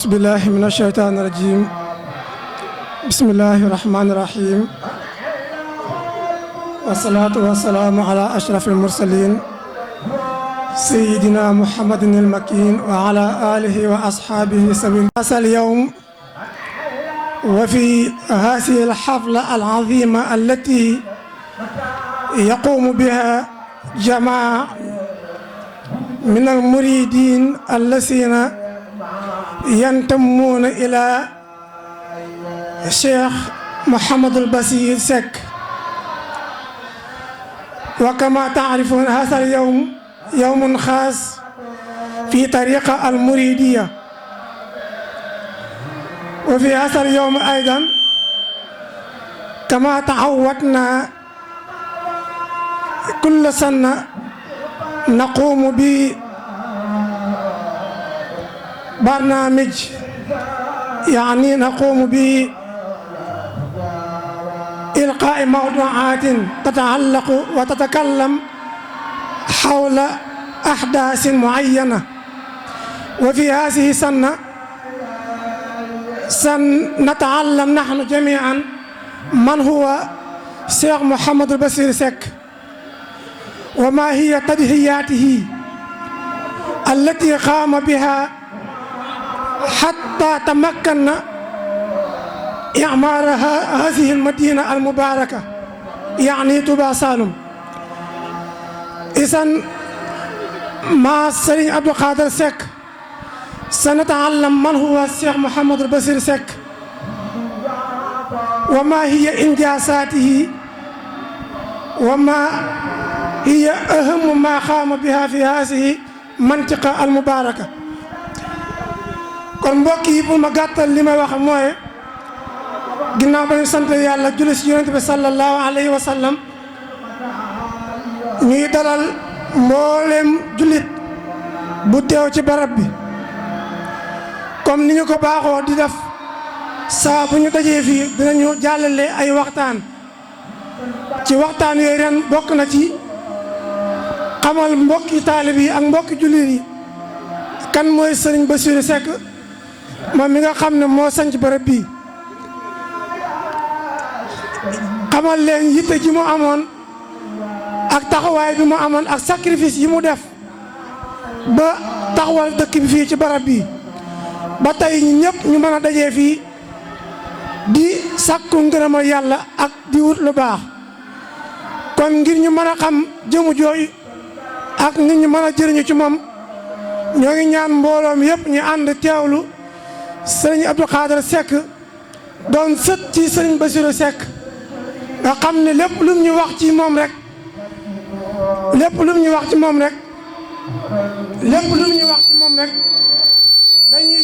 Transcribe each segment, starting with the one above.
بسم الله من الشيطان الرجيم. بسم الله الرحمن الرحيم، والصلاة والسلام على أشرف المرسلين سيدنا محمد المكين وعلى آله وأصحابه سبيل اليوم. وفي هذه الحفلة العظيمة التي يقوم بها جماعة من المريدين الذين ينتمون إلى الشيخ محمد البصير سك. وكما تعرفون هذا اليوم يوم خاص في طريقة المريدية. وفي هذا اليوم أيضا كما تعودنا كل سنة نقوم ببرنامج، يعني نقوم بإلقاء موضوعات تتعلق وتتكلم حول أحداث معينة. وفي هذه السنة سنتعلم نحن جميعا من هو الشيخ محمد البصير سك، وما هي تضحياته التي قام بها حتى تمكن إعمار هذه المدينة المباركة، يعني طوبى سالم. إذن مع سيد عبد القادر سك سنتعلم من هو الشيخ محمد البصير سك، وما هي إنجازاته، وما هي أهم ما قام بها في هذه المنطقة المباركة. kon mbokk yi bu ma gàttal li may wax mooy ginnaaw ba ñu sant yàlla julli ci yonent bi sallallahu alayhi wa sallam, ñuy dalal mboolem jullit bu teew ci barab bi comme ni ñu ko baaxoo di def saa bu ñu dajee fii dinañu jàllale ay waxtaan. ci waxtaan yooyu ren bokk na ci xamal mbokki taalib yi ak mbokki jullit yi kan mooy Serigne Bassirou Seck moom mi nga xam ne moo sanc barab bii. xamal leen yitte ji mu amoon ak taxawaay bi mu amoon ak sacrifice yi mu def ba taxawal dëkk bi fii ci barab bii ba tey ñi ñëpp ñu mën a dajee fii di sàkku ngërëmal yàlla ak di wut lu baax. kon ngir ñu mën a xam jëmu jooyu ak nit ñu mën a jëriñu ci moom, ñoo ngi ñaan mbooloom yëpp ñu ànd teewlu sëriñ Abdou Khadre Seck doon sët ci sëriñ Bassirou Seck, nga xam ne lépp lu ñu wax ci moom rek dañuy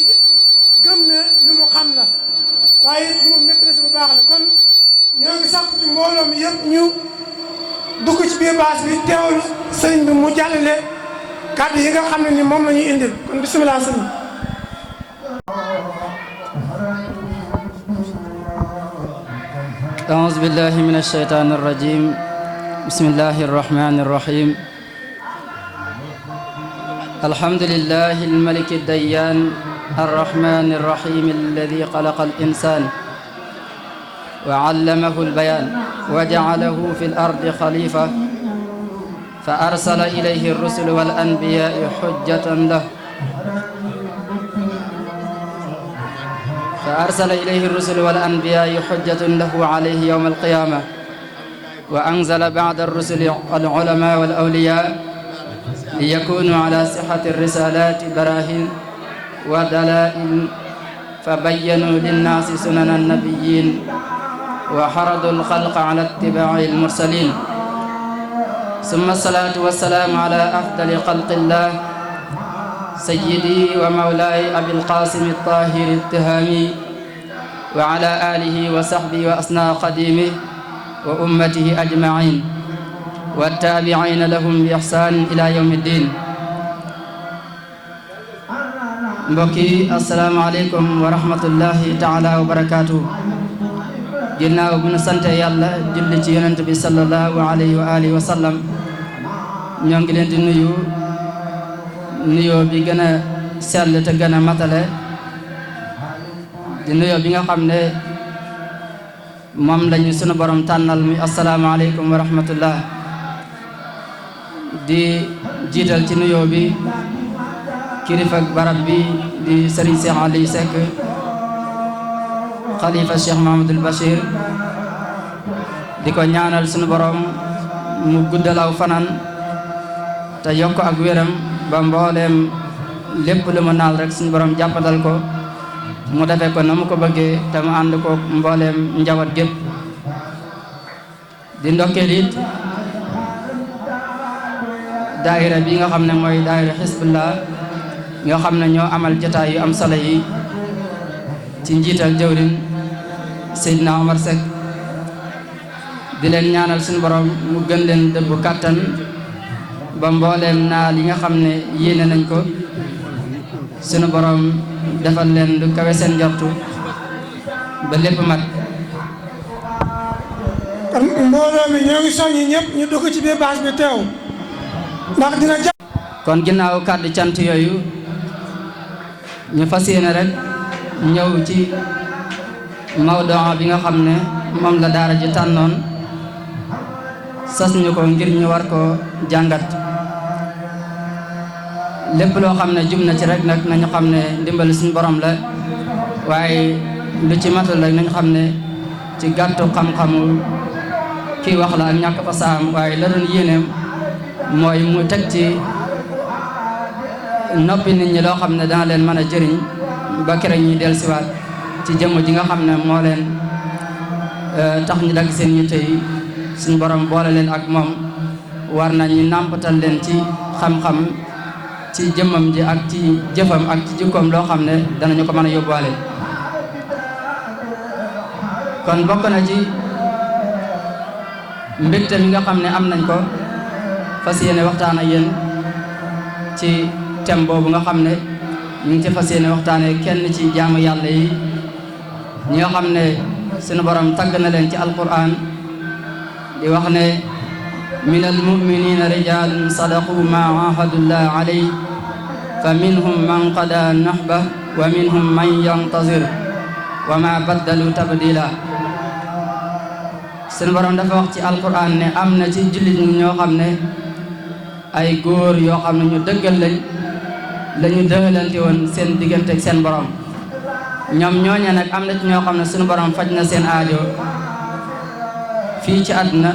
gëm ne lu mu xam la, waaye lu mu maîtrise bu baax la. kon ñoo ngi sàkku ci mbooloom yëpp ñu dugg ci biir baas bi teewlu sëriñ bi mu jàllale kàddu yi nga xam ne ni moom la ñuy indil. kon bisimilah sëriñ. أعوذ بالله من الشيطان الرجيم. بسم الله الرحمن الرحيم. الحمد لله الملك الديان الرحمن الرحيم الذي خلق الإنسان وعلمه البيان وجعله في الأرض خليفة فأرسل إليه الرسل والأنبياء حجة له عليه يوم القيامة. وأنزل بعد الرسل العلماء والأولياء ليكونوا على صحة الرسالات براهين ودلائل، فبينوا للناس سنن النبيين وحرضوا الخلق على اتباع المرسلين. ثم الصلاة والسلام على أفضل خلق الله سيدي ومولاي أبي القاسم الطاهر التهامي وعلى آله وصحبه وأصناع قديمه وأمته أجمعين والتابعين لهم بإحسان إلى يوم الدين. mbokki asalaamaaleykum wa rahmatullahi taala wa barakaatu. ginnaaw bu ñu sante yàlla julli ci yonent bi sallallahu alayhi wa alihi wa sallam, ñoo ngi leen di nuyu nuyoo bi gën a sell te gën a matale di nuyoo bi nga xam ne moom lañu sunu borom tànnal mi asalaamaaleykum wa rahmatullah di jiital ci nuyoo bi kilifa barab bi di Serigne Cheikh Aliou Seck xalifa Cheikh Mahamadul Bachir di ko ñaanal sunu borom mu guddal aw fanaan te yokk ak wéram ba mbooleem lépp lu mu naal rek suñu borom jàppandal ko mu defee ko na mu ko bëggee te mu ànd ko mbooleem njaboot gépp di ndokkeel it daayira bi nga xam ne mooy daayira Hizbullah nga xam ne ñoo amal jotaay yu am solo yi ci njiital jëwrin Seydina Omar Seck di leen ñaanal suñu borom mu gën leen dëbb kàttan ba mbooleem naal yi nga xam ne yéene nañ ko sunu borom defal leen lu kawe seen njortu ba lépp mat. kon mbooloo mi ñoo ngi soññi ñëpp ñu dugg ci biir bâche bi teew ndax dina jàpp. kon ginnaaw kàddu cant yooyu ñu fas yéene rek ñëw ci mawduu bi nga xam ne moom la daara ji tànnoon sas ñu ko ngir ñu war ko jàngat lépp loo xam ne jum na ci rek nag nañu xam ne ndimbal suñu borom la waaye lu ci matul rek nañu xam ne ci gàttu xam-xamu kii wax la ak ñàkk fa saam waaye la doon yéeneem mooy mu teg ci noppi nit ñi loo xam ne dana leen mën a jëriñ ba keroog ñuy dellusiwaat ci jëmm ji nga xam ne moo leen tax ñu dagg seen yitte yi suñu borom boole leen ak moom war nañu nàmpatal leen ci xam-xam ci jëmmam ji ak ci jëfam ak ci jikkoom loo xam ne danañu ko mën a yóbbuwaale. kon bokk na ci mbégte mi nga xam ne am nañ ko fas yéene waxtaan ak yéen ci thème boobu nga xam ne ñu ngi ci fas yéene waxtaanee kenn ci jaamu yàlla yi ñi nga xam ne sunu borom tagg na leen ci alquran di wax ne min almuminina rijalun sadaqu ma ahadullah alayhi fa minhum man qada nahba wa minhum man yantazir wa ma baddalu tabdila sunu borom dafa wax ci alquran ne am na ci jullit ñi ñoo xam ne ay góor yoo xam ne ñu dëggal lañu dëgalante woon seen diggante ak seen borom ñoom ñooña nag am na ci ñoo xam ne sunu borom faj na seen aajo fii ci àdduna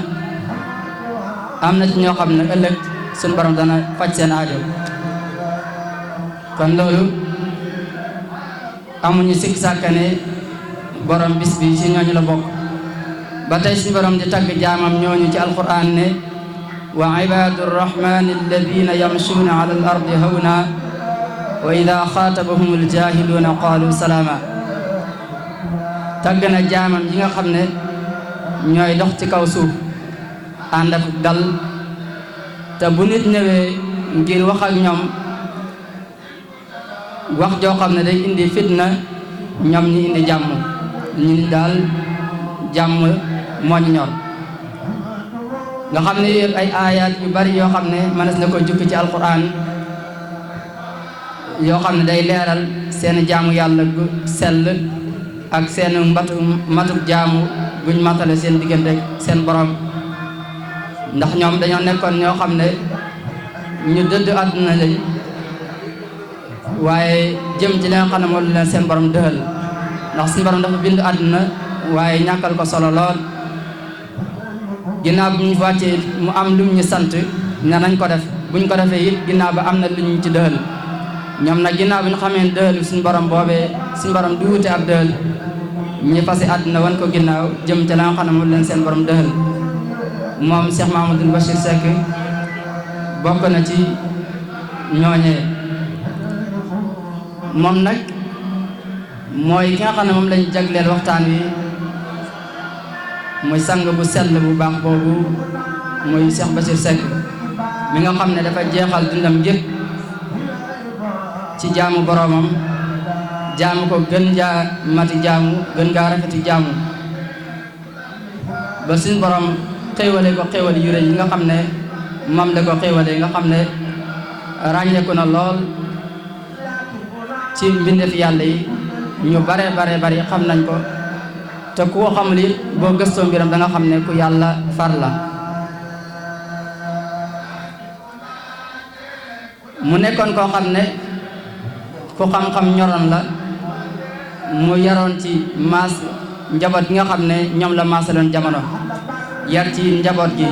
am na ci ñoo xam ne ëllëg sunu borom dana faj seen aajo kon loolu amuñu sikk sàkkane borom bis bi ci ñooñu la bokk ba tey suñu borom di tagg jaamam ñooñu ci alquran ne wa ibadu rrahmani alladina yamshuuna ala al ardi hawna wa ida xaatabahum aljahiluuna qaalu salaama tagg na jaamam yi nga xam ne ñooy dox ci kaw suuf ànd ak dal te bu nit ñëwee ngir wax ak ñoom wax joo xam ne day indi fitna ñoom ñi indi jàmm ñu daal jàmm moo ñu ñor nga xam ne yëpp ay aayaat yu bari yoo xam ne mënees na ko jukki ci alquran yoo xam ne day leeral seen jaamu yàlla gu sell ak seen matuk jaamu buñ matale seen diggante seen borom ndax ñoom dañoo nekkoon ñoo xam ne ñu dëdd àdduna lañ waaye jëm ci li nga xam ne moo leen seen borom dëxal ndax suñu borom dafa bind àdduna waaye ñàkkal ko solo lool ginnaaw bi ñu wàccee mu am lu ñu sant ne nañ ko def buñ ko defee it ginnaaw ba am na lu ñu ci dëxal ñoom nag ginnaaw bi ñu xamee dëxal suñu borom boobee suñu borom du wute ab dëxal ñu fase àdduna wan ko ginnaaw jëm ci la nga xam ne moo leen seen borom dëxal moom Cheikh Mahamadul Bachir Seck bokk na ci ñooñee moom nag mooy ki nga xam ne moom lañ jagleel waxtaan wi muy sang bu sell bu baax boobu muy Cheikh Bachir Seck mi nga xam ne dafa jeexal dundam gépp ci jaamu boroomam jaamu ko gën jaa mati jaamu gën gaa rafeti jaamu ba suñ borom xéewale ko xéewal yu rëy yi nga xam ne moom la ko xéewale nga xam ne ràññeeku na lool ci mbindeef yàlla yi ñu bare bari xam nañ ko te ku ko xamul it boo gëstoo mbiram da nga xam ne ku yàlla far la. mu nekkoon koo xam ne ku xam-xam ñoroon la, mu yaroon ci maas njaboot gi nga xam ne ñoom la maasaloon jamono, yar ci njaboot gi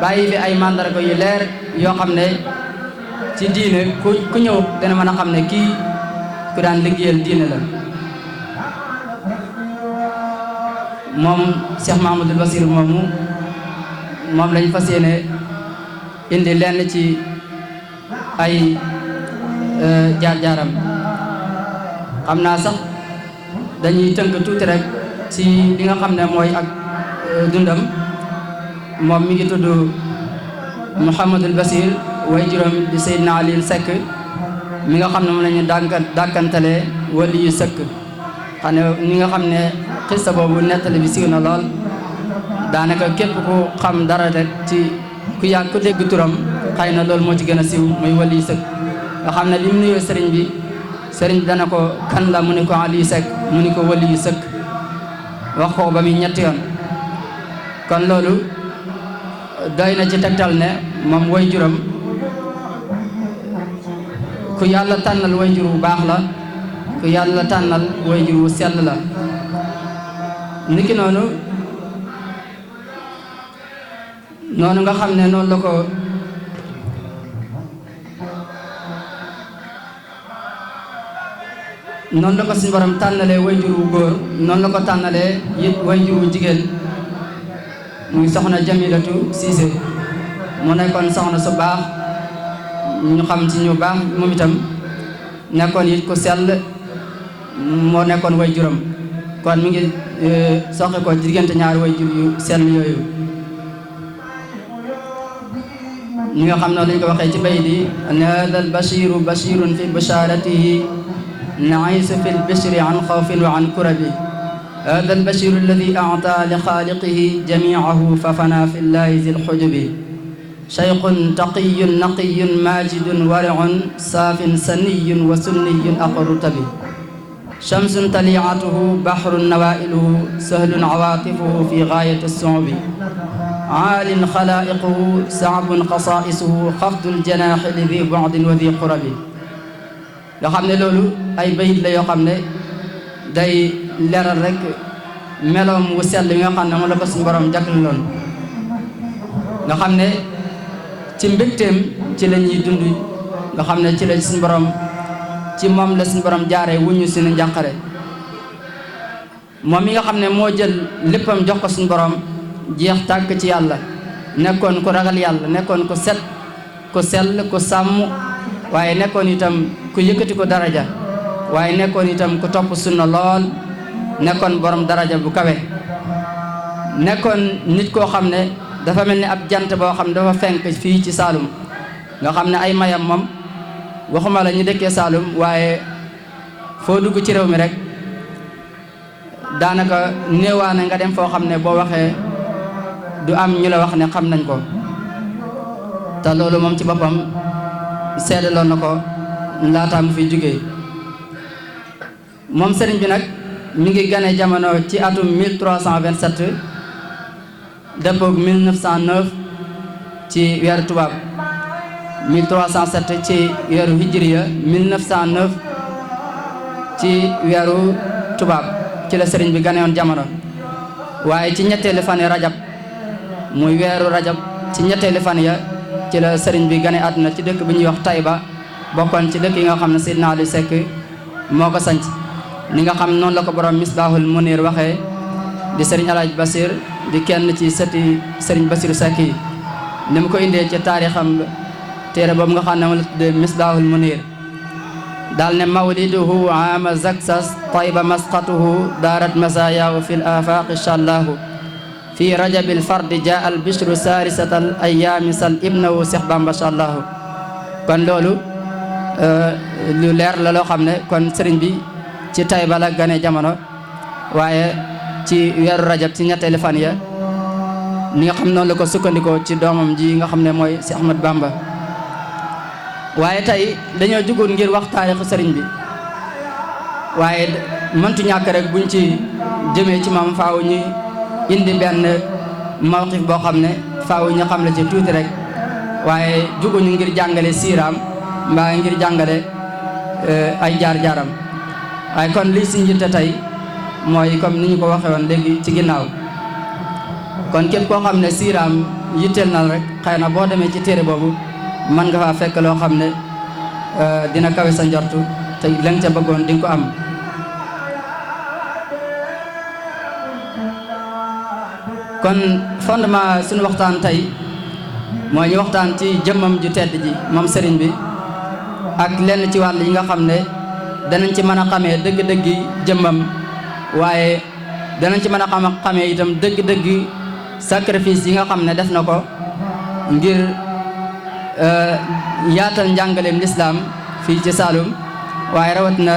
bàyyi fi ay màndarga yu leer yoo xam ne ci diine ku ñëw dana mën a xam ne kii ku daan liggéeyal diine la. moom Cheikh Mahamadul Basir moom lañ fas yéene indi lenn ci ay jaar-jaaram. xam naa sax dañuy tënk tuuti rek ci li nga xam ne mooy ak dundam. moom mi ngi tudd Mouhamadul Basir, way juróom di Seydina Aliou Seck mi nga xam ne moom la ñu dàkkantalee wali yu sëkk. xam ne ñi nga xam ne xissa boobu nettali bi siiw na lool, daanaka képp ku xam dara rek ci ku dégg turam xëy na loolu moo ci gën a siiw muy wali yu sëkk. nga xam ne bi mu nuyoo sëriñ bi dana ko kan la, mu ni ko Aliou Seck, mu ni ko wali yu sëkk, wax ko ba muy ñetti yoon. kon loolu doy na ci tegtal ne moom way juram ku yàlla tànnal way jur bu baax la, ku yàlla tànnal way jur bu sell la. niki noonu nga xam ne noonu la ko suñu borom tànnalee way jur bu góor, noonu la ko tànnalee it way jur bu jigéen muy soxna Jamilatu Siise. mu nekkoon soxna su baax, ñu xam ci ñu baax moom itam, nekkoon it ku sell, moo nekkoon way juram. kon mi ngi soxe ko diggante ñaari way jur yu sell yooyu. ñi nga xam noonu lañ ko waxee ci bay di ne hada al bashiru bashirun fi basharatihi naisu fi l bishri an xawfin wa an kurabi. hada al bashiru alladi a'ta li xaaliqihi jamiahu fa fana fi llahi zi lxujubi. shaykhun taqiyun naqiyun majidun wari'un saafin saniyun wa sunniyun aqrutabi. shamsun tali'atuhu bahrun nawailuhu sahlun awaatifuhu fi gaayati as-su'ubi. aalin xalaa'iquhu sa'bun qasaa'isuhu xafdul janaahi li di bu'din wa di qurabi. nga xam ne loolu ay bayit la yoo xam ne day leeral rek meloom wu sell yi nga xam ne moom la ko suñu borom jagleeloon. nga xam ne ci mbégteem ci la ñuy dund, nga xam ne ci la suñu borom ci moom la suñu borom jaaree wuñu suñu njàqare. moom mi nga xam ne moo jël léppam jox ko suñu borom, jeex tàkk ci yàlla, nekkoon ku ragal yàlla, nekkoon ku set, ku sell, ku sàmm, waaye nekkoon itam ku yëkkati ko daraja, waaye nekkoon itam ku topp sunna lool, nekkoon borom daraja bu kawe. nekkoon nit koo xam ne dafa mel ni ab jant boo xam ne dafa fenk fii ci Saalum, nga xam ne ay mayam moom waxuma la ñu dëkkee Saalum, waaye foo dugg ci réew mi rek daanaka néewaane nga dem foo xam ne boo waxee du am ñu la wax ne xam nañ ko. te loolu moom ci boppam seedaloon na ko laataa mu fi jógee. moom sëriñ bi nag mi ngi gane jamono ci atum 1327 dëppoog 1909 ci weeru tubaab, 1307 ci weeru hijriya, 1909 ci weeru tubaab ci la sëriñ bi ganewoon jamono. waaye ci ñetteelu fan rajab, muy weeru rajab, ci ñetteelu fan ya ci la sëriñ bi gane àdduna ci dëkk bi ñuy wax Tayba, bokkoon ci dëkk yi nga xam ne Seydina Aliou Seck moo ko sanc. ni nga xam noonu la ko borom Misbahul Munir waxee, di sëriñ Alaaji Basir di kenn ci sëti sëriñ Basiru Seck yi, ni mu ko indee ci taarixam téere boobu nga xam ne moom la tuddee Misbahul Munir. daal ne mawliduhu aama zaksas tayba masqatuhu daarat masayaahu fi l afaqi shallahu fi rajabil fardi jaa al bishru saarisatal ayaami sal ibnahu Seex Bamba shallahu. kon loolu lu leer la loo xam ne kon sëriñ bi ci Tayba la gane jamono, waaye ci weeru rajab ci ñetteelu fan ya, ni nga xam noonu la ko sukkandikoo ci doomam ji nga xam ne mooy si Ahmad Bamba. waaye tey dañoo jugoon ngir wax taarixu sëriñ bi, waaye mëntu ñàkk rek buñ ci jëmee ci moom faaw ñu indi benn mawqif boo xam ne faaw ñu xam la ci tuuti rek waaye juguñu ngir jàngale siiraam mbaa ngir jàngale ay jaar-jaaram waaye kon lii si njitte tey mooy comme ni ñu ko waxee woon léegi ci ginnaaw kon képp koo xam ne siiraam yitteel na rek xëy na boo demee ci téere boobu mën nga faa fekk loo xam ne dina kawe sa njortu te la nga ca bëggoon di nga ko am. kon fondement suñu waxtaan tey mooy ñu waxtaan ci jëmmam ju tedd ji moom sëriñ bi ak lenn ci wàll yi nga xam ne danañ ci mën a xamee dëgg-dëggi jëmmam waaye danañ ci mën a xamee itam dëgg-dëggi sacrifice yi nga xam ne def na ko ngir yaatal njàngaleem lislaam fii ci Saloum waaye rawat na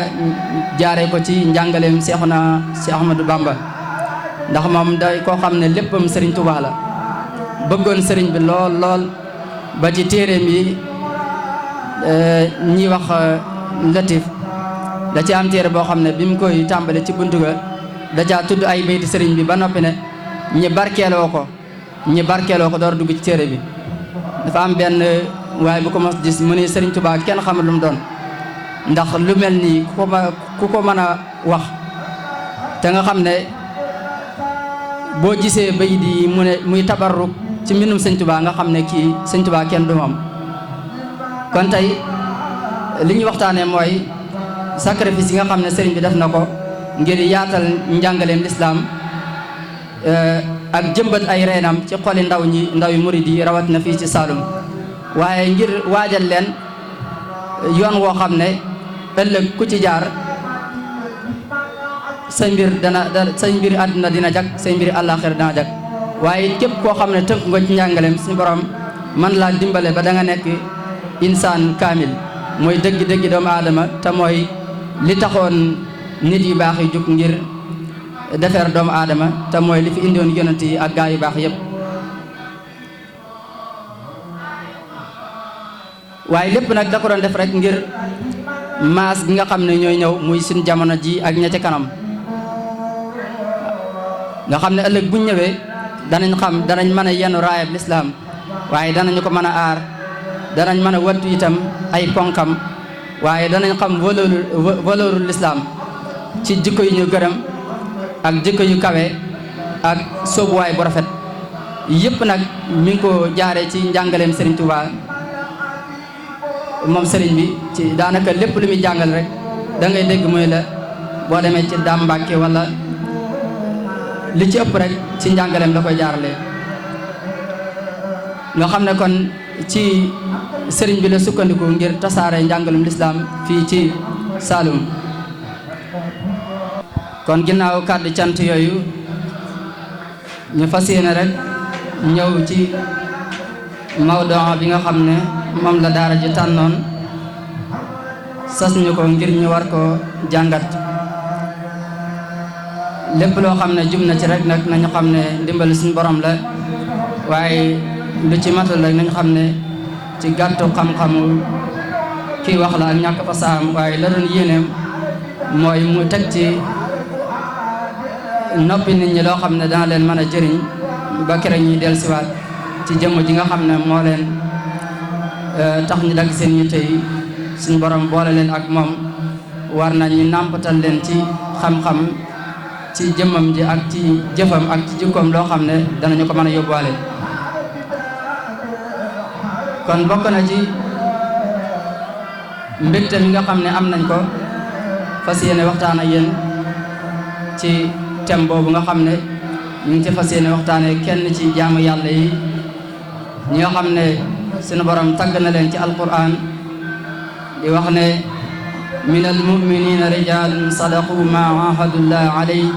jaare ko ci njàngaleem Seexuna Seex Ahmadu Bamba ndax moom day koo xam ne léppam sëriñ Tuubaa la bëggoon sëriñ bi lool lool ba ci téeréem yi ñi wax Latif da ci am téere boo xam ne bi mu koy tàmbale ci buntu ga da caa tudd ay bayti sëriñ bi ba noppi ne ñi barkeeloo ko door dugg ci téere bi dafa am benn waaye bu ko mos gis mu ne sëriñ Tuubaa kenn xamul lu mu doon ndax lu mel nii ku ko mën a wax te nga xam ne boo gisee bay di mu ne muy tabarruk ci mbindum sëñ Tuubaa nga xam ne kii sëñ Tuubaa kenn du moom kon tey li ñu waxtaanee mooy sacrifice yi nga xam ne sëriñ bi def na ko ngir yaatal njàngaleem lislaam ak jëmbat ay reenam ci xoli ndaw yu murid yi rawat na fii ci Saloum waaye ngir waajal leen yoon woo xam ne ëllëg ku ci jaar say mbir àdduna dina jag say mbir àllaaxira dina jag waaye képp koo xam ne tënk nga ci njàngaleem suñu borom man laa dimbale ba da nga nekk insaan kaamil mooy dëgg-dëgg doomu aadama te mooy li taxoon nit yu baax yi jóg ngir defar doomu aadama te mooy li fi indiwoon yonent yi ak gaa yu baax yépp waaye lépp nag da ko doon def rek ngir maas gi nga xam ne ñooy ñëw muy suñu jamono ji ak ña ca kanam nga xam ne ëllëg buñ ñëwee danañ mën a yenu raayab lislaam waaye danañu ko mën a aar danañ mën a wattu itam ay ponkam waaye danañ xam valeur lislaam ci jikko yu ñu gërëm ak jikko yu kawe ak soobuwaay bu rafet yëpp nag mi ngi ko jaaree ci njàngaleem Serigne Touba moom Serigne bi ci daanaka lépp lu muy jàngal rek da ngay dégg muy la boo demee ci Daam Mbàkke wala li ci ëpp rek ci njàngaleem la koy jaaralee nga xam ne kon ci Serigne bi la sukkandiku ngir tasaare njàngalum lislaam fii ci Saloum kon ginnaaw kàddu cant yooyu ñu fas yéene rek ñëw ci mawduu bi nga xam ne moom la daara ji tànnoon sas ñu ko ngir ñu war ko jàngat lépp loo xam ne jub na ci rek nag nañu xam ne ndimbal suñu borom la waaye lu ci matul rek nañu xam ne ci gàttu xam-xamu kii wax la ak ñàkk fa saam waaye la doon yéeneem mooy mu teg ci noppi nit ñi loo xam ne dana leen mën a jëriñ ba kere ñuy dellusiwaat ci jëmm ji nga xam ne moo leen tax ñu dagg seen yitte yi suñu borom boole leen ak moom war na ñu nàmpatal leen ci xam-xam ci jëmmam ji ak ci jëfam ak ci jikkoom loo xam ne danañu ko mën a yóbbuwaale kon bokk na ci mbégte mi nga xam ne am nañ ko fas yéene waxtaan ak yéen ci thème boobu nga xam ne ñu ngi ci fas yéene waxtaanee kenn ci jaamu yàlla yi ñi nga xam ne sunu borom tagg na leen ci alquran di wax ne min almuminina rijalun sadaqu ma ahadullah alayhi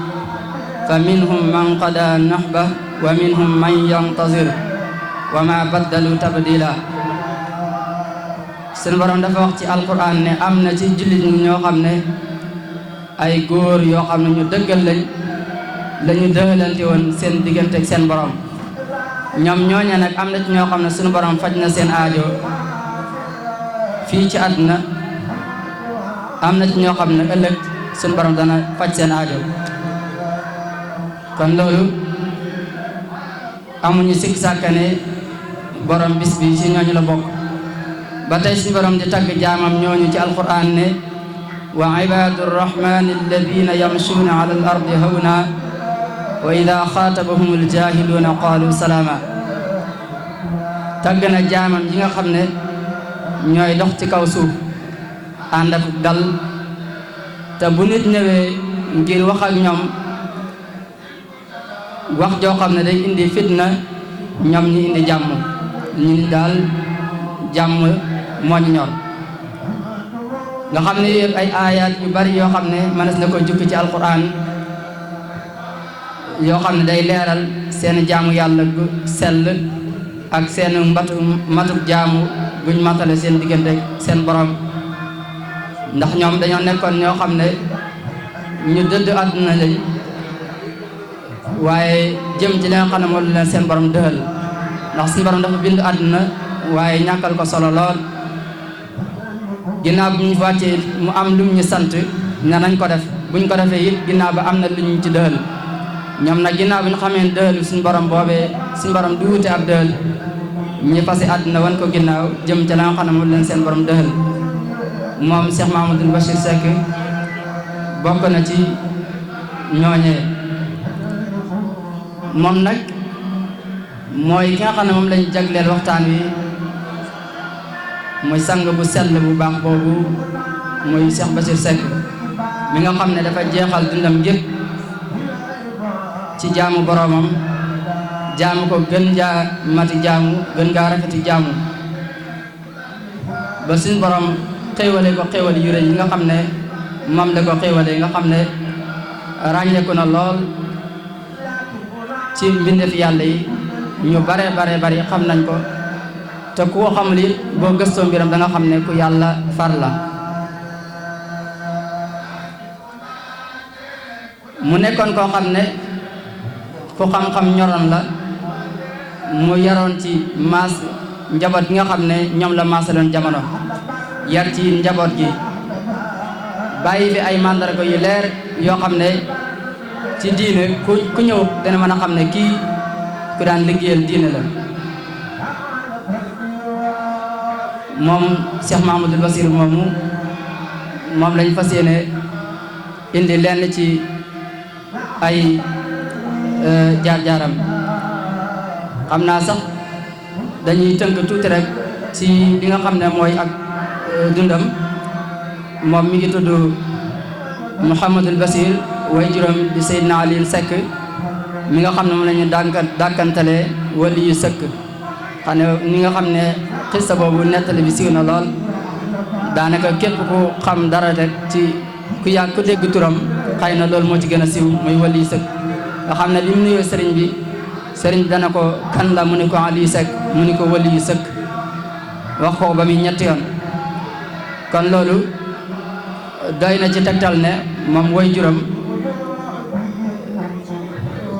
fa minhum man qada nahba wa minhum man yantazir wa ma baddalu tabdila sunu borom dafa wax ci alquran ne am na ci jullit ñi ñoo xam ne ay góor yoo xam ne ñu dëggal lañu dëxalante woon seen diggante ak seen borom ñoom ñooña nag am na ci ñoo xam ne sunu borom faj na seen aajo fii ci àdduna am na ci ñoo xam ne ëllëg suñ borom dana faj seen aajo kon loolu amuñu sikk sàkkane borom bis bi ci ñooñu la bokk ba tey suñ borom di tagg jaamam ñooñu ci alquran ne wa ibadu rrahmani alladina yamshuuna ala al ardi hawna wa ida xaatabahum aljahiluuna qaalu salaama tagg na jaamam yi nga xam ne ñooy dox ci kaw suuf ànd ak dal te bu nit ñëwee ngir wax ak ñoom wax joo xam ne day indi fitna ñoom ñi indi jàmm ñu ni daal jàmm moo ñu ñor nga xam ne yëpp ay aayaat yu bari yoo xam ne mënees na ko jukki ci alquran yoo xam ne day leeral seen jaamu yàlla gu sell ak seen matuk jaamu guñ matale seen diggante seen borom ndax ñoom dañoo nekkoon ñoo xam ne ñu dëdd àdduna lañ waaye jëm ci li nga xam ne moo leen seen borom dëhal ndax suñu borom dafa bind àdduna waaye ñàkkal ko solo lool ginnaaw bi ñu wàccee mu am lu ñu sant ne nañ ko def buñ ko defee it ginnaaw ba am na lu ñu ci dëhal ñoom nag ginnaaw bi ñu xamee dëhal suñu borom boobee suñu borom du wute ab dëhal ñu fasi àdduna wan ko ginnaaw jëm ci la nga xam ne moo leen seen borom dëhal moom Cheikh Mahamadou Bachir Seck bokk na ci ñooñee moom nag mooy ki nga xam ne moom lañ jagleel waxtaan wi muy sang bu sell bu baax boobu muy Cheikh Bachir Seck mi nga xam ne dafa jeexal dundam gépp ci jaamu boroomam jaamu ko gën jaa mati jaamu gën gaa rafeti jaamu ba suñ borom xéewale ko xéewal yu rëy yi nga xam ne moom la ko xéewale nga xam ne ràññeeku na lool ci mbindeef yàlla yi ñu bare bari xam nañ ko te ku ko xamul it boo gëstoo mbiram da nga xam ne ku yàlla far la mu nekkoon koo xam ne ku xam-xam ñoroon la mu yaroon ci maas njaboot gi nga xam ne ñoom la maasaloon jamono yar ci njaboot gi bàyyi fi ay màndarga yu leer yoo xam ne ci diine ku ñëw dana mën a xam ne kii ku daan liggéeyal diine la moom Cheikh Mahamadou Bachir moomu moom lañ fas yéene indi lenn ci ay jaar-jaaram xam naa sax dañuy tënk tuuti rek ci li nga xam ne mooy ak dundam moom mi ngi tudd Mouhamadul Bachir way juróom di Seydina Aliou Seck mi nga xam ne moom la ñu dàkkantalee wali yu sëkk xam ne ni nga xam ne xista boobu nettali bi siiw na lool daanaka képp ku xam dara rek ci ku dégg turam xëy na loolu moo ci gën a siiw muy wali yu sëkk nga xam ne bi mu nuyoo sëriñ bi dana ko kan la mu ni ko Aliou Seck mu ni ko wali yu sëkk wax ko ba muy ñetti yoon kon loolu doy na ci tegtal ne moom way juram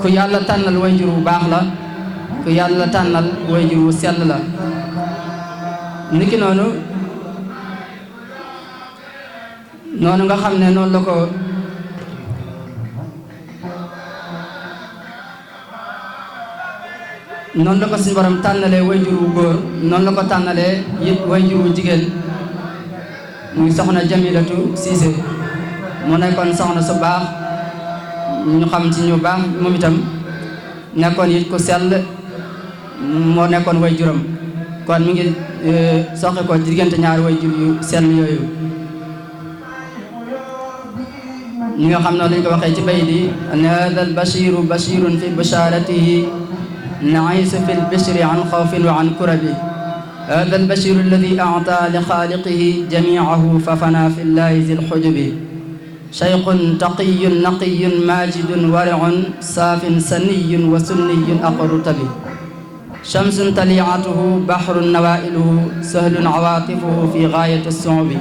ku yàlla tànnal way jur bu baax la ku yàlla tànnal way jur bu sell la niki noonu nga xam ne noonu la ko suñu borom tànnalee way jur bu góor noonu la ko tànnalee it way jur bu jigéen muy soxna Jamilatu Siise mu nekkoon soxna su baax ñu xam ci ñu baax moom itam nekkoon it ku sell moo nekkoon way juram kon mi ngi soxe ko diggante ñaari way jur yu sell yooyu ñi nga xam ne lañ ko waxee ci bay di ne hada al bashiru bashirun fi basharatihi naisu fi lbishri an xawfin wa an kurabi hada albashiru alladi ata li xaaliqihi jamiahu fa fana fi llahi zi lxujubi cheyqun taqiyun naqiyun majidun wariun saafin saniyun wa sunniyun aqrutabi shamsun taliatuhu bahrun nawailuhu sahlun awaatifuhu fi gaayati suubi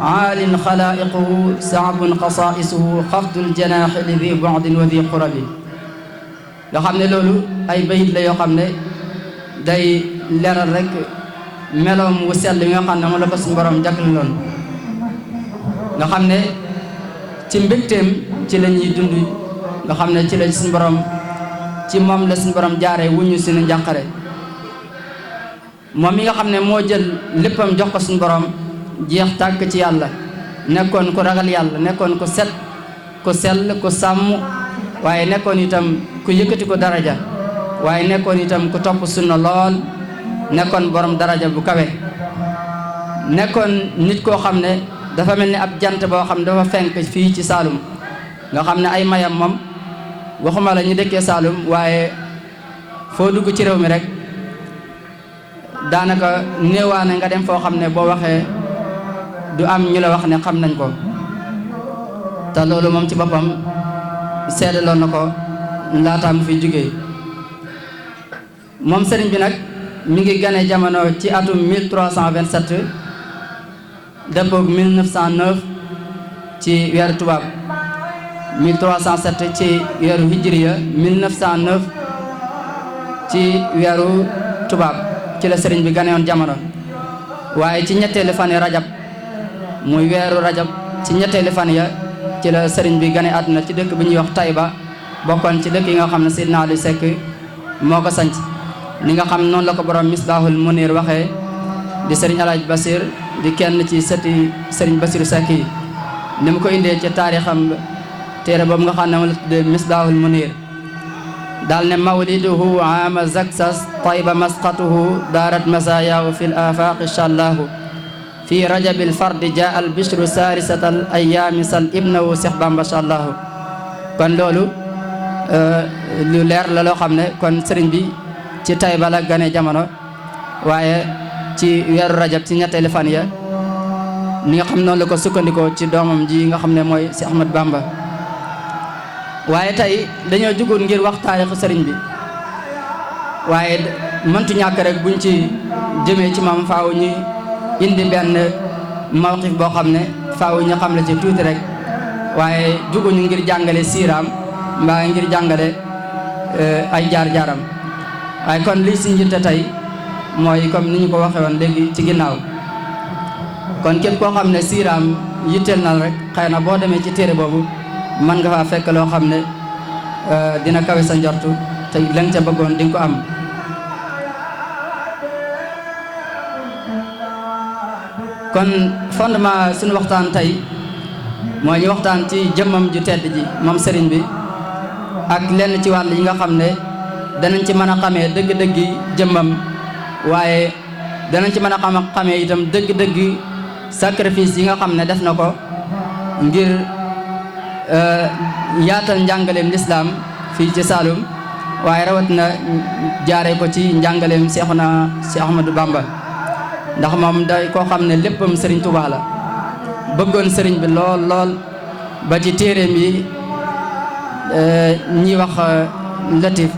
aalin xalaa'iquhu saabun xasaa'isuhu xafdul janaaxi li di bu'din wa di qurabi nga xam ne loolu ay bayit la yoo xam ne day leeral rek meloom wu sell yi nga xam ne moom la ko suñu borom jagleeloon nga xam ne ci mbégteem ci la ñuy dund nga xam ne ci la suñu borom ci moom la suñu borom jaaree wuñu suñu njàqare moom mi nga xam ne moo jël léppam jox ko suñu borom jeex tàkk ci yàlla nekkoon ku ragal yàlla nekkoon ku set ku sell ku sàmm waaye nekkoon itam ku yëkkati ko daraja waaye nekkoon itam ku topp sunna lool nekkoon borom daraja bu kawe nekkoon nit koo xam ne dafa mel ni ab jant boo xam ne dafa fenk fii ci Saalum nga xam ne ay mayam moom waxuma la ñu dëkkee Saalum waaye foo dugg ci réew mi rek daanaka néewaane nga dem foo xam ne boo waxee du am ñu la wax ne xam nañ ko te loolu moom ci boppam seedaloon na ko laataa mu fi jógee moom sëriñ bi nag mi ngi gane jamono ci atum 1327 dëppoog 1909 ci weeru tubaab 1307 ci weeru hijriya 1909 ci weeru tubaab ci la sëriñ bi ganewoon jamono waaye ci ñetteelu fan yi rajab muy weeru rajab ci ñetteelu fan ya ci la sëriñ bi gane àdduna ci dëkk bi ñuy wax Tayba bokkoon ci dëkk yi nga xam ne Seydina Aliou Seck moo ko sanc ni nga xam noonu la ko borom Misbahul Munir waxee di sëriñ Alaaji Basir di kenn ci sëti sëriñ Basiru Seck yi ni mu ko indee ci taarixam téere boobu nga xam ne moom la tuddee Misbahul Munir daal ne mawliduhu ama zaksas Tayba masqatuhu daarat masayaahu fi l afaqi shallahu fi rajabil fardi jaa al bishru saarisatal ayaami sal ibnahu Seex Bamba shallahu kon loolu lu leer la loo xam ne kon sëriñ bi ci Tayba la gane jamono waaye ci weeru rajab ci ñetteelu fan ya ni nga xam noonu la ko sukkandikoo ci doomam ji nga xam ne mooy Seex Ahmad Bamba waaye tey dañoo jugoon ngir wax taarixu sëriñ bi waaye mëntu ñàkk rek buñ ci jëmee ci moom faaw ñu indi benn mawqif boo xam ne faaw ñu xam la ci tuuti rek waaye juguñu ngir jàngale siiraam mbaa ngir jàngale ay jaar-jaaram waaye kon lii si njitte tey mooy comme ni ñu ko waxee woon léegi ci ginnaaw kon képp koo xam ne siiraam yitteel na rek xëy na boo demee ci téere boobu mën nga faa fekk loo xam ne dina kawe sa njortu te la nga ca bëggoon di nga ko am kon fondement suñu waxtaan tey mooy ñu waxtaan ci jëmmam ju tedd ji moom sëriñ bi ak lenn ci wàll yi nga xam ne danañ ci mën a xamee dëgg-dëggi jëmmam waaye danañ ci mën a xamee itam dëgg-dëggi sacrifice yi nga xam ne def na ko ngir yaatal njàngaleem lislaam fii ci Saalum waaye rawat na jaaree ko ci njàngaleem Seexuna si Ahmadou Bamba ndax moom day koo xam ne léppam sëriñ Tuubaa la bëggoon sëriñ bi lool lool ba ci téeréem yi ñi wax latif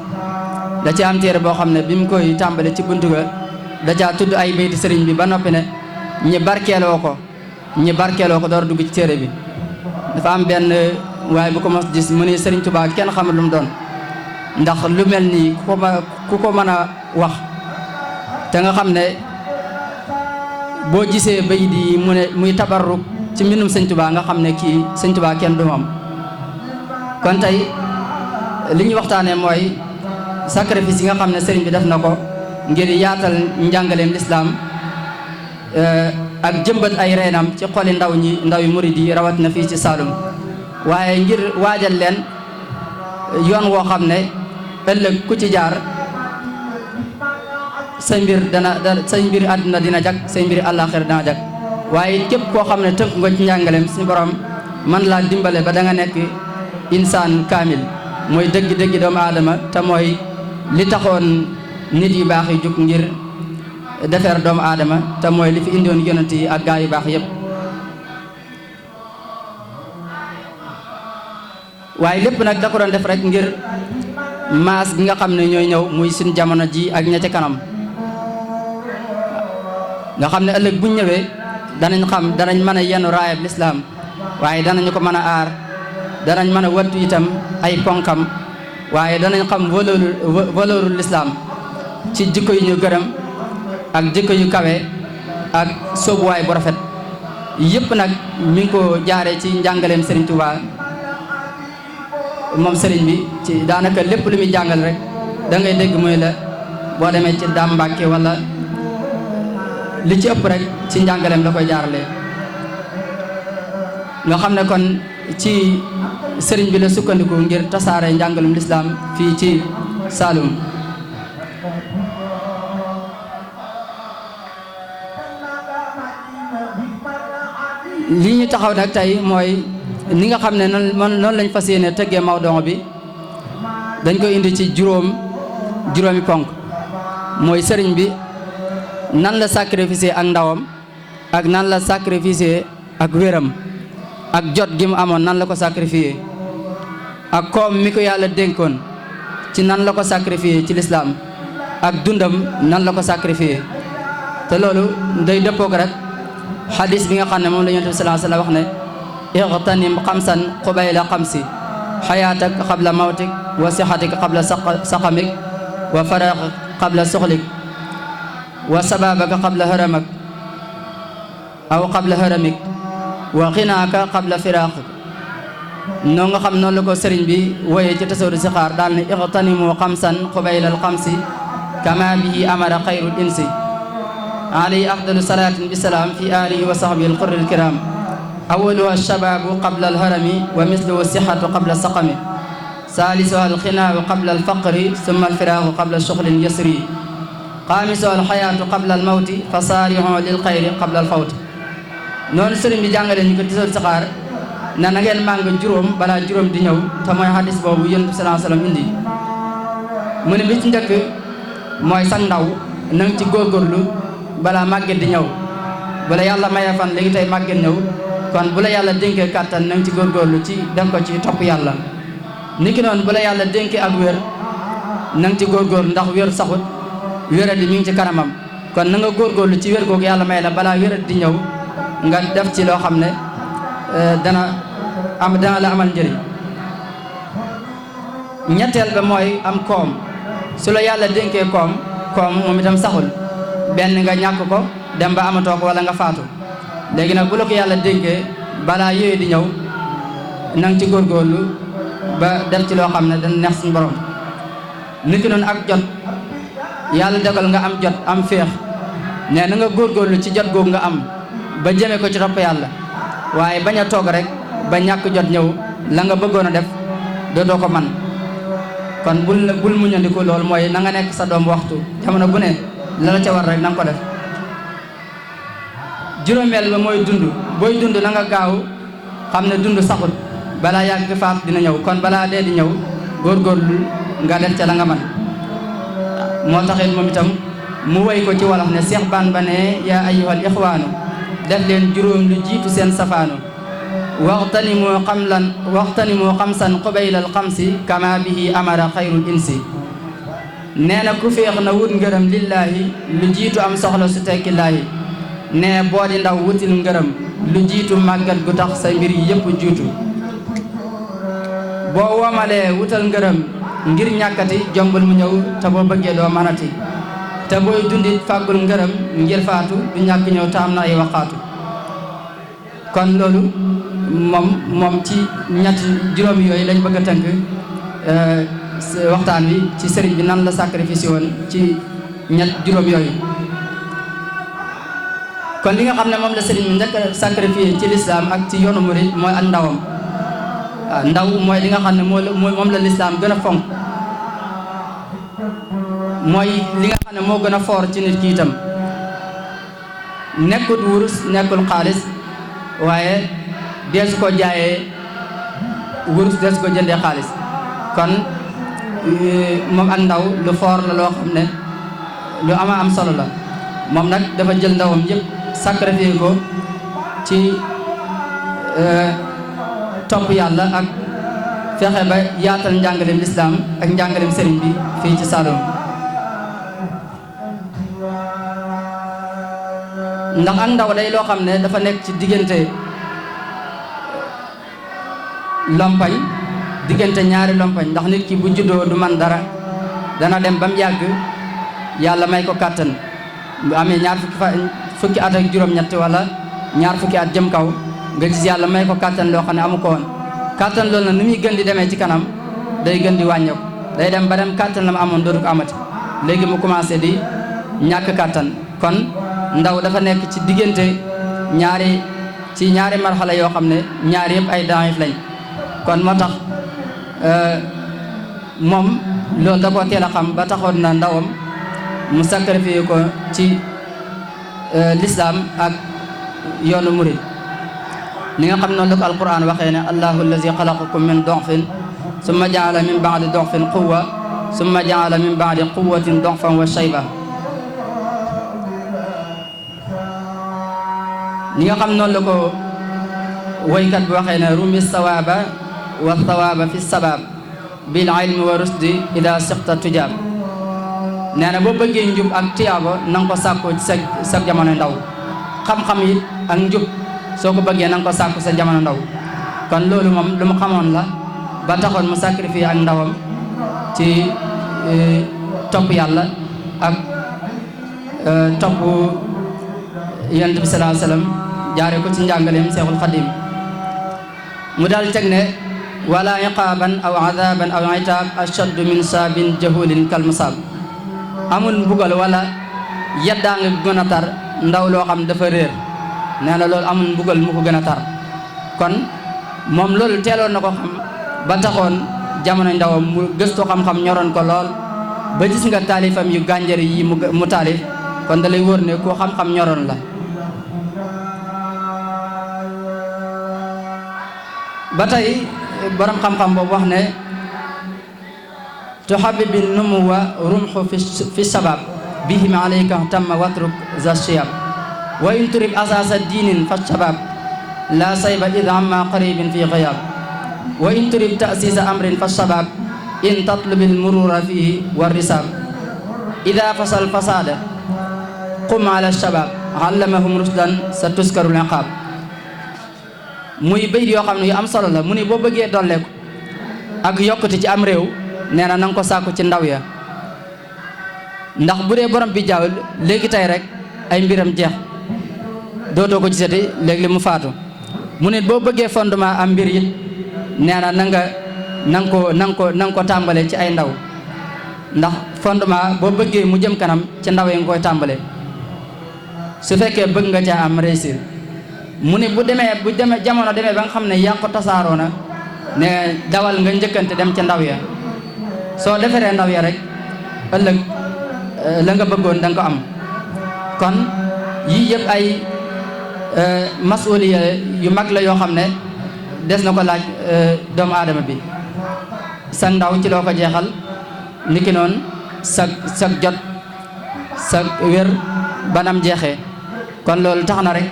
da ci am téere boo xam ne bi mu koy tàmbale ci buntu ga da caa tudd ay bayti sëriñ bi ba noppi ne ñi barkeeloo ko door dugg ci téere bi dafa am benn waaye bu ko mos gis mu ne sëriñ Tuubaa kenn xamul lu mu doon ndax lu mel nii ku ko mën a wax te nga xam ne boo gisee bayit yi mu ne muy tabarruk ci mbindum sëñ Tuubaa nga xam ne kii sëñ Tuubaa kenn du moom kon tey li ñu waxtaanee mooy sacrifice yi nga xam ne sëriñ bi def na ko ngir yaatal njàngaleem lislaam ak jëmbat ay reenam ci xoli ndaw yi murid yi rawat na fii ci Saalum waaye ngir waajal leen yoon woo xam ne ëllëg ku ci jaar say mbir àdduna dina jag say mbir àllaaxira dina jag waaye képp koo xam ne tënk nga ci njàngaleem suñu borom man laa dimbale ba da nga nekk insaan kaamil mooy dëgg-dëgg doomu aadama te mooy li taxoon nit yu baax yi jug ngir defeer doomu aadama te mooy li fi indiwoon yonent yi ak gaa yu baax yépp waaye lépp nag da ko doon def rek ngir maas gi nga xam ne ñooy ñëw muy suñ jamono ji ak ña ca kanam nga xam ne ëllëg buñ ñëwee danañ mën a yenu raayab lislaam waaye danañu ko mën a aar danañ mën a wattu itam ay ponkam waaye danañ xam valeurul lislaam ci jikko yu ñu gërëm ak jikko yu kawe ak sóobuwaay bu rafet yëpp nag mi ngi ko jaaree ci njàngaleem Serigne Touba moom Serigne bi ci daanaka lépp lu muy jàngal rek da ngay dégg muy la boo demee ci Daam Mbàkke wala li ci ëpp rek ci njàngaleem la koy jaarale nga xam ne kon ci Serigne bi la sukkandiku ngir tasaare njàngalum lislaam fii ci Saloum. li ñu taxaw nag tey mooy ni nga xam ne noonu lañ fas yéene tëggee mawduu bi dañ koy indi ci juróomi ponk mooy sëriñ bi nan la sacrifice ak ndawam ak nan la sacrifice ak wéram ak jot gi mu amoon nan la ko sacrifié ak koom mi ko yàlla dénkoon ci nan la ko sacrifié ci lislaam ak dundam nan la ko sacrifié te loolu day dëppook rek xadis bi nga xam ne moom la Yonent bi sallallahu alayhi wa sallam wax ne ightanim xamsan qubayla xamsi xayaatak qabla mawtik wa sixatik qabla saqamik wa faraaxik qabla soxlik wa sababaka qabla haramak aw qabla haramik wa xinaaka qabla firaaqik noo nga xam noonu la ko sëriñ bi wooyee ci tasawudu si xaar daal ne ightanimu xamsan qubaylal xamsi kama bihi amara xayrul insi alayhi afdalu salaatin bisalaam fi alihi wa sahbihi alqurri alkiram awaluha alshababu qabla alharami wa misluhu sixatu qabla saqami salisuha alxinaawu qabla alfaqri summa alfiraaxu qabla shuxlin yasri xaamisuha alxayaatu qabla almawti fa saarihu lilxayri qabla alfawti noonu sëriñ bi jàngale ñu ko tisal saxaar na ngeen màng juróom balaa juróom di ñëw te mooy hadis boobu Yonent bi sallallahu alayhi wa sallam indi mu ne bi ci njëkk mooy sa ndaw na nga ci góorgóorlu balaa màgget di ñëw bu la yàlla maye fan léegi tey màgget ñëw kon bu la yàlla dénkee kàttan na nga ci góorgóorlu ci def ko ci topp yàlla niki noonu bu la yàlla dénkee ak wér na nga ci góorgóorlu ndax wér saxut wéradi mi ngi ci kanamam kon na nga góorgóorlu ci wér googu yàlla may la balaa wéradi di ñëw nga def ci loo xam ne dana la amal njëriñ ñetteel ba mooy am koom su la yàlla dénkee koom moom itam saxul benn nga ñàkk ko dem ba amatoo ko wala nga faatu léegi nag bu la ko yàlla dénkee balaa yooyu di ñëw na nga ci góorgóorlu ba def ci loo xam ne dana neex suñu borom nit ki noonu ak jot yàlla dogal nga am jot am féex ne na nga góorgóorlu ci jot googu nga am ba jëmee ko ci topp yàlla waaye bañ a toog rek ba ñàkk jot ñëw la nga bëggoon a def dootoo ko man kon bul muñandiku loolu mooy na nga nekk sa doom waxtu jamono bu ne la la ca war rek na nga ko def juróomeel ba mooy dund booy dund na nga gaaw xam ne dund saxut balaa yàgg faat dina ñëw kon balaa dee di ñëw góorgóorlu nga def ca la nga man moo taxit moom itam mu woy ko ci wolof ne Seex Bamba ne yaa ayyuhal ixwaanu def leen juróom lu jiitu seen safaanu waxtanimu xamsan qubaylal xamsi kama bihi amara xayrul insi nee na ku féex na wut ngërëm lillaahi lu jiitu am soxla su tekkillaahi nee boo di ndaw wutil ngërëm lu jiitu màggat gu tax sa mbir yi yëpp juutu boo womalee wutal ngërëm ngir ñàkkati jombul mu ñëw te boo bëggee doo manati te booy dundit fàggul ngërëm ngir faatu du ñàkk ñëw te am na ay waxaatu kon loolu moom ci juróom yooyu lañ bëgg a tënk waxtaan wi ci sëriñ bi nan la sacrifice woon ci juróom yooyu kon li nga xam ne moom la sëriñ bi njëkk a sacrifié ci lislaam ak ci yoonu murid mooy ak ndawam ndaw mooy li nga xam ne moom la lislaam gën a fonk mooy li nga xam ne moo gën a foor ci nit ki itam nekkul wurus nekkul xaalis waaye deesu ko jaayee wurus deesu ko jëndee xaalis kon moom ak ndaw lu foor la loo xam ne lu ama am solo la moom nag dafa jël ndawam yëpp sacrifié ko ci topp yàlla ak fexe ba yaatal njàngaleem lislaam ak njàngaleem sëriñ bi fii ci Saloum ndax ak ndaw day loo xam ne dafa nekk ci diggante lompañ diggante ñaari lompañ ndax nit ki bu juddoo du man dara dana dem ba mu yàgg yàlla may ko kàttan bu amee ñaar fukki at ak juróom-ñett wala ñaar fukki at jëm kaw nga gis yàlla may ko kàttan loo xam ne amu ko woon kàttan loolu nag ni muy gën di demee ci kanam day gën di wàññeeku day dem ba dem kàttan la mu amoon dootu ko amati léegi mu commencé di ñàkk kàttan kon ndaw dafa nekk ci diggante ñaari marxala yoo xam ne ñaar yëpp ay daif lañ kon moo tax moom loolu da koo teel a xam ba taxoon na ndawam mu sacrifié ko ci l'islam ak yoonu murid li nga xam noonu la ko alquran waxee ne allahu allazi xalaqakum min dofin summa jaala min baadi dofin quwa summa jaala min baadi quwatin dofan wa shayba li nga xam noonu la ko woykat bi waxee ne rumi sawaaba wa sawaaba fi sabab bil ilmi wa rusdi ida siqta tujaab nee na boo bëggee njub ak tiyaabo na nga ko sàkku ci sa jamono ndaw xam-xam yi ak njub soo ko bëggee na nga ko sàkku sa jamono ndaw kon loolu moom lu mu xamoon la ba taxoon mu sacrifice ak ndawam ci topp yàlla ak topp yonent bi sallallahu alayhi wasallam jaare ko ci njàngaleem Seexul Xadim mu daal teg ne wala iqaaban aw adaban aw itaab ashaddu min saabin jahulin kal musaab amul mbugal wala yeddaa nga gën a tar ndaw loo xam dafa réer nee na loolu amul mbugal mu ko gën a tar kon moom loolu teeloon na ko xam ba taxoon jamono ndawam mu gëstu xam-xam ñoroon ko lool ba gis nga taalifam yu gànjar yi mu taalif kon da lay wóor ne ku xam-xam ñoroon la ba tey borom xam-xam boobu wax ne tuhabibi numuwa rumxu fi sabab bihim alayka tamma watruk za shiyab wa in turib asasa diinin fa shabab la sayba id amma qaribin fi ghiyab wa in turib ta'sisa amrin fa shabab in tatlubil murura fihi wa risab ida fasal fasada qum ala shabab allamahum rusdan sa tuskarul iqab muy bayit yoo xam ne yu am solo la mu ni boo bëggee dolleeku ak yokkute ci am réew nee na nga ko sàkku ci ndaw ya ndax bu dee borom bi jaaw léegi tey rek ay mbiram jeex dootoo ko gisati léegi mu faatu mu ne boo bëggee fondement am mbir it nee na na nga ko tàmbale ci ay ndaw ndax fondement boo bëggee mu jëm kanam ci ndaw yi nga koy tàmbale su fekkee bëgg nga caa am réussir mu ne bu jamono demee ba nga xam ne yàqu tasaaroo na ne dawal nga njëkkante dem ca ndaw ya soo defaree ndaw ya rek ëllëg la nga bëggoon da nga ko am kon yii yëpp ay masuliya yu mag la yoo xam ne des na ko laaj doomu aadama bi sa ndaw ci loo ko jeexal niki noonu sa jot sa wér banam jeexee kon loolu tax na rek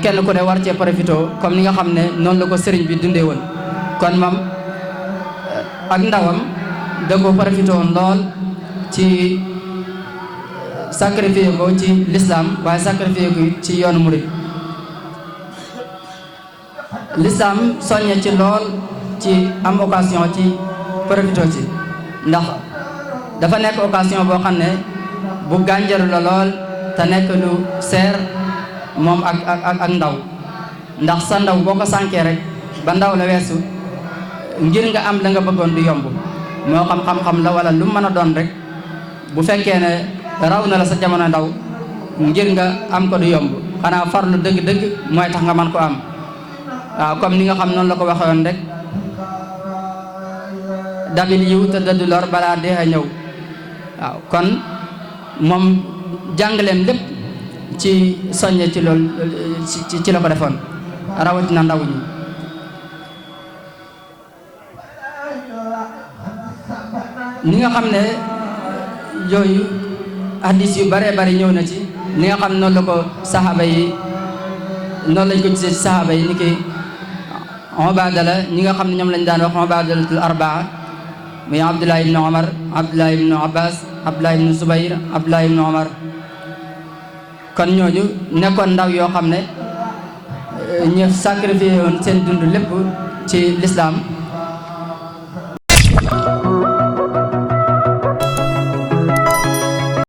kenn ku ne war cee profité comme ni nga xam ne noonu la ko sëriñ bi dundee woon kon moom ak ndawam da ko profité woon lool ci sacrifié ko ci l'islam waaye sacrifié ko ci yoonu murid l'islam soññe ci lool ci am occasion ci profité ci ndax dafa nekk occasion boo xam ne bu gànjaru la lool te nekk lu seer moom ak ndaw ndax sa ndaw boo ko sànkee rek ba ndaw la weesu ngir nga am la nga bëggoon du yomb moo xam-xam la wala lu mën a doon rek bu fekkee ne raw na la sa jamono ndaw ngir nga am ko du yomb xanaa farlu dëgg-dëgg mooy tax nga mën ko am waaw comme ni nga xam noonu la ko waxewoon rek dabil yiw te dëddu lor balaa dee a ñëw waaw kon moom jàngaleem lépp ci soññe ci loolu ci la ko defoon rawatina ndaw ñi ni nga xam ne yooyu hadis yu bare bari ñëw na ci ni nga xam noonu la ko saxaaba yi noonu lañ ko gisee ci saxaaba yi ni ki Ubaada ñi nga xam ne ñoom lañ daan wax Ubaadatul arbaa muy Abdullah ibn Omar Abdullah ibn Abbas Abdullah ibn Zubayr Abdullah ibn Omar kon ñooñu nekkoon ndaw yoo xam ne ñu sacrifié woon seen dund lépp ci l'islam